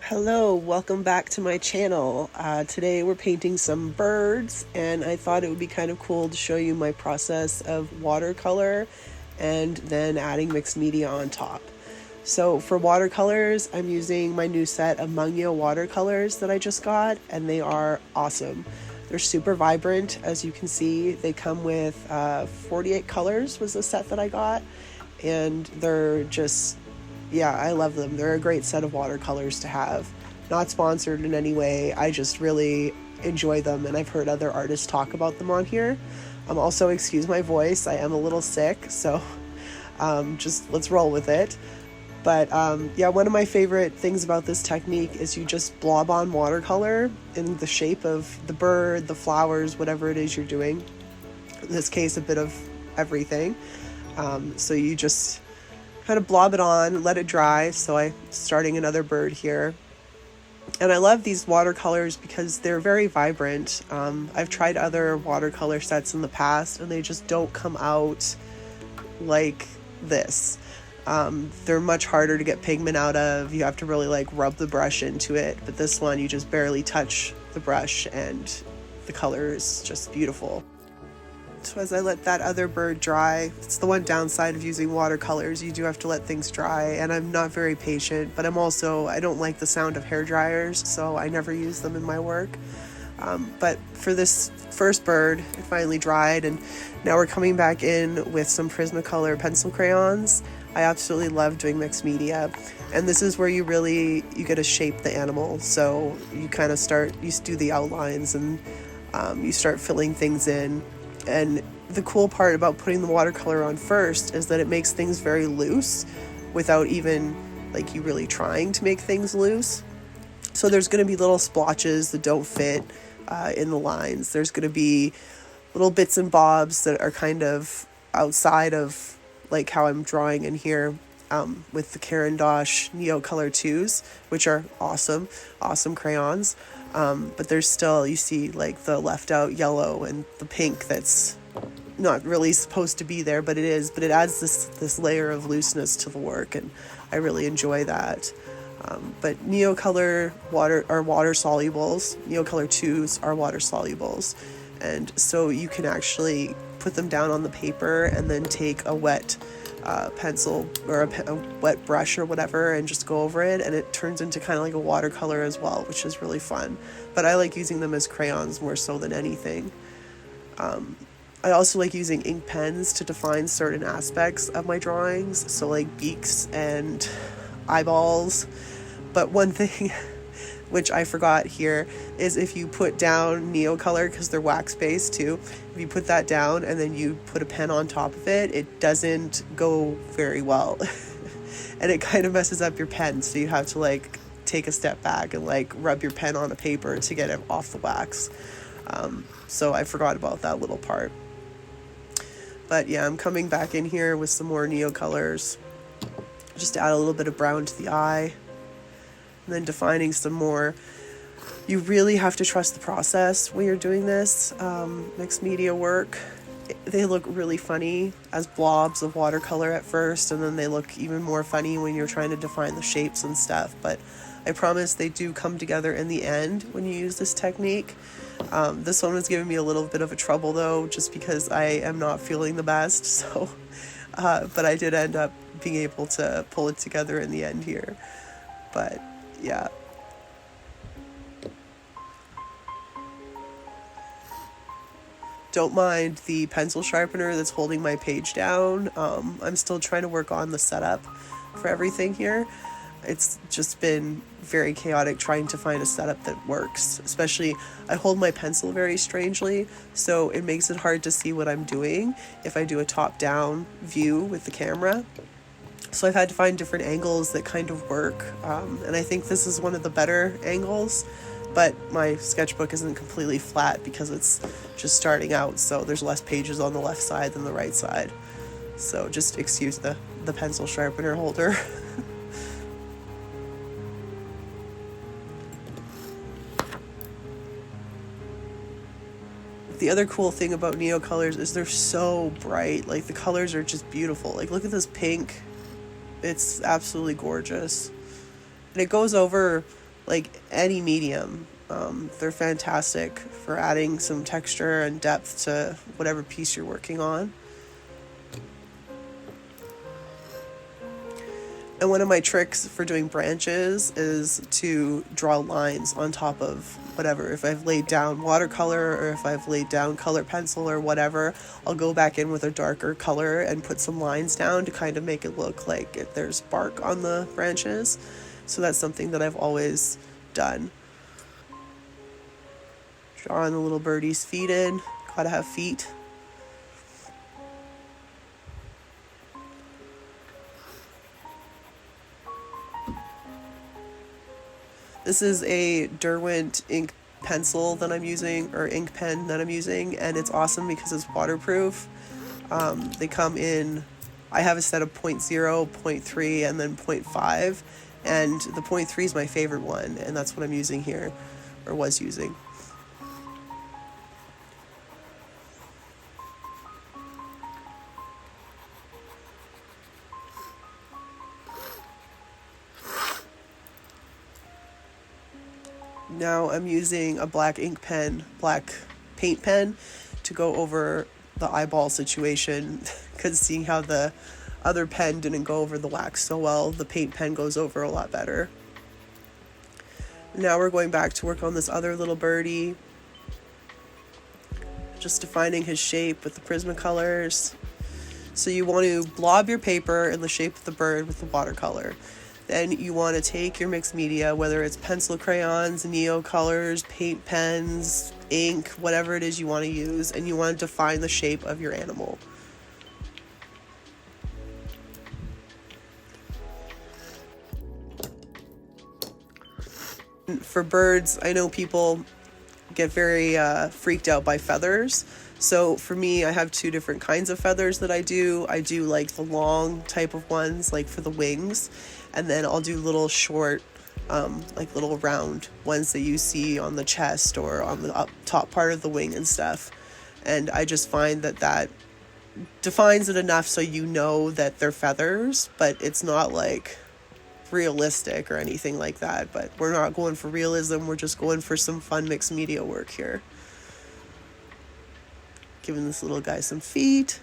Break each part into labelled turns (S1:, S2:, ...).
S1: Hello, welcome back to my channel. Today we're painting some birds, and I thought it would be kind of cool to show you my process of watercolor and then adding mixed media on top. So for watercolors, I'm using my new set of Mungyo watercolors that I just got, and they are awesome. They're super vibrant, as you can see. They come with 48 colors was the set that I got, and they're just, yeah, I love them. They're a great set of watercolors to have. Not sponsored in any way. I just really enjoy them, and I've heard other artists talk about them on here. Also, excuse my voice. I am a little sick, so just let's roll with it. But yeah, one of my favorite things about this technique is you just blob on watercolor in the shape of the bird, the flowers, whatever it is you're doing. In this case, a bit of everything. So you just kind of blob it on, let it dry. So I'm starting another bird here. And I love these watercolors because they're very vibrant. I've tried other watercolor sets in the past and they just don't come out like this. They're much harder to get pigment out of. You have to really like rub the brush into it. But this one, you just barely touch the brush and the color is just beautiful. So as I let that other bird dry, it's the one downside of using watercolors. You do have to let things dry, and I'm not very patient, but I don't like the sound of hair dryers, so I never use them in my work. But for this first bird, it finally dried, and now we're coming back in with some Prismacolor pencil crayons. I absolutely love doing mixed media, and this is where you get to shape the animal. So you kind of you do the outlines, and you start filling things in. And the cool part about putting the watercolor on first is that it makes things very loose without even like you really trying to make things loose. So there's going to be little splotches that don't fit in the lines. There's going to be little bits and bobs that are kind of outside of like how I'm drawing in here with the Caran d'Ache Neo Color 2s, which are awesome crayons. But there's still, you see like the left out yellow and the pink that's not really supposed to be there, but it is. But it adds this layer of looseness to the work, and I really enjoy that. But Neo Color are water solubles. Neo Color 2s are water solubles. And so you can actually put them down on the paper and then take a wet pencil or a wet brush or whatever and just go over it, and it turns into kind of like a watercolor as well, which is really fun. But I like using them as crayons more so than anything. I also like using ink pens to define certain aspects of my drawings, so like beaks and eyeballs. But one thing which I forgot here is if you put down Neo Color, because they're wax based too, if you put that down and then you put a pen on top of it, it doesn't go very well. And it kind of messes up your pen, so you have to like take a step back and like rub your pen on a paper to get it off the wax. So I forgot about that little part. But yeah, I'm coming back in here with some more Neo Colors just to add a little bit of brown to the eye. And then defining some more. You really have to trust the process when you're doing this mixed media work. They look really funny as blobs of watercolor at first, and then they look even more funny when you're trying to define the shapes and stuff. But I promise they do come together in the end when you use this technique. This one was giving me a little bit of a trouble though, just because I am not feeling the best. So, but I did end up being able to pull it together in the end here. But yeah. Don't mind the pencil sharpener that's holding my page down. I'm still trying to work on the setup for everything here. It's just been very chaotic trying to find a setup that works. Especially, I hold my pencil very strangely, so it makes it hard to see what I'm doing if I do a top-down view with the camera. So I've had to find different angles that kind of work, and I think this is one of the better angles, but my sketchbook isn't completely flat because it's just starting out, so there's less pages on the left side than the right side. So just excuse the pencil sharpener holder. The other cool thing about Neo Colors is they're so bright. Like the colors are just beautiful. Like look at this pink. It's absolutely gorgeous. And it goes over like any medium. They're fantastic for adding some texture and depth to whatever piece you're working on. And one of my tricks for doing branches is to draw lines on top of whatever. If I've laid down watercolor or if I've laid down color pencil or whatever, I'll go back in with a darker color and put some lines down to kind of make it look like there's bark on the branches. So that's something that I've always done. Drawing the little birdie's feet in. Gotta have feet. This is a Derwent ink pencil that I'm using, or ink pen that I'm using, and it's awesome because it's waterproof. They come in, I have a set of 0.0, 0.3, and then 0.5, and the 0.3 is my favorite one, and that's what I'm using here, or was using. Now I'm using a black ink pen, black paint pen, to go over the eyeball situation, because seeing how the other pen didn't go over the wax so well, the paint pen goes over a lot better. Now we're going back to work on this other little birdie, just defining his shape with the Prismacolors. So you want to blob your paper in the shape of the bird with the watercolor. Then you want to take your mixed media, whether it's pencil crayons, neo colors, paint pens, ink, whatever it is you want to use, and you want to define the shape of your animal. For birds, I know people get very freaked out by feathers. So for me, I have two different kinds of feathers that I do. I do like the long type of ones, like for the wings, and then I'll do little short, like little round ones that you see on the chest or on the up top part of the wing and stuff. And I just find that that defines it enough so you know that they're feathers, but it's not like realistic or anything like that. But we're not going for realism, we're just going for some fun mixed media work here. Giving this little guy some feet.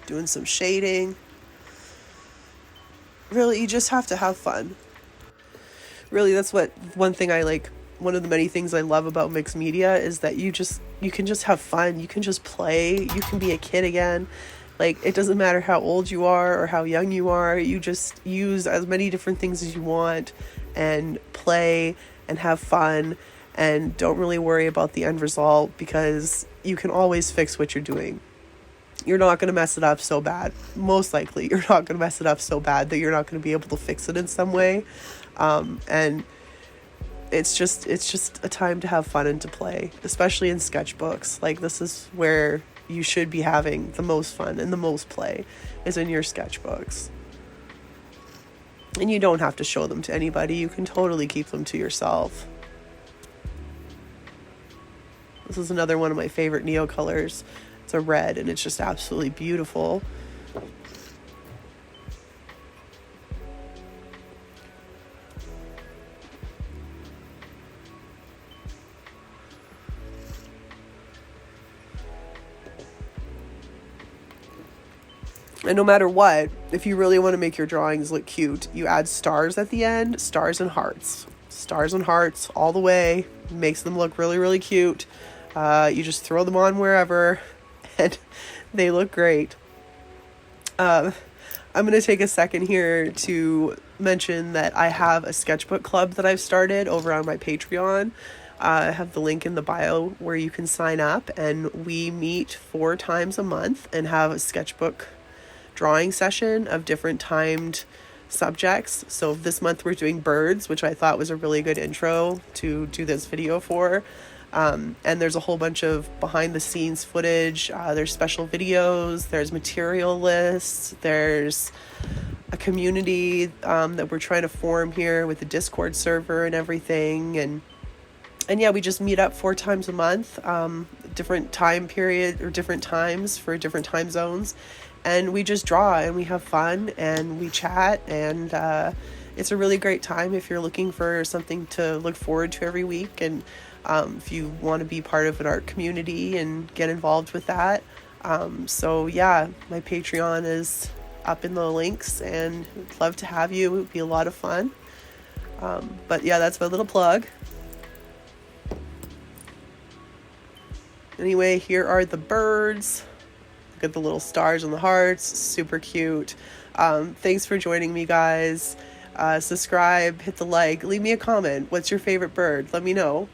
S1: Doing some shading. Really, you just have to have fun. Really, that's what one thing I like. One of the many things I love about mixed media is that you can just have fun. You can just play. You can be a kid again. Like, it doesn't matter how old you are or how young you are. You just use as many different things as you want and play and have fun, and don't really worry about the end result, because you can always fix what you're doing. You're not going to mess it up so bad. Most likely, you're not going to mess it up so bad that you're not going to be able to fix it in some way. And it's just a time to have fun and to play, especially in sketchbooks. Like, this is where you should be having the most fun and the most play, is in your sketchbooks. And you don't have to show them to anybody. You can totally keep them to yourself. This is another one of my favorite neo colors. It's a red, and it's just absolutely beautiful. And no matter what, if you really want to make your drawings look cute, you add stars at the end, stars and hearts. Stars and hearts all the way. Makes them look really, really cute. You just throw them on wherever, and they look great. I'm going to take a second here to mention that I have a sketchbook club that I've started over on my Patreon. I have the link in the bio where you can sign up, and we meet 4 times a month and have a sketchbook drawing session of different timed subjects. So this month we're doing birds, which I thought was a really good intro to do this video for. And there's a whole bunch of behind the scenes footage. There's special videos, there's material lists, there's a community that we're trying to form here with the Discord server and everything. And yeah, we just meet up 4 times a month. different time period or different times for different time zones. And we just draw and we have fun and we chat, and it's a really great time if you're looking for something to look forward to every week, and if you want to be part of an art community and get involved with that. So yeah, my Patreon is up in the links, and I'd love to have you. It would be a lot of fun. But yeah, that's my little plug. Anyway, here are the birds. Look at the little stars and the hearts. Super cute. Thanks for joining me, guys. Subscribe, hit the like, leave me a comment. What's your favorite bird? Let me know.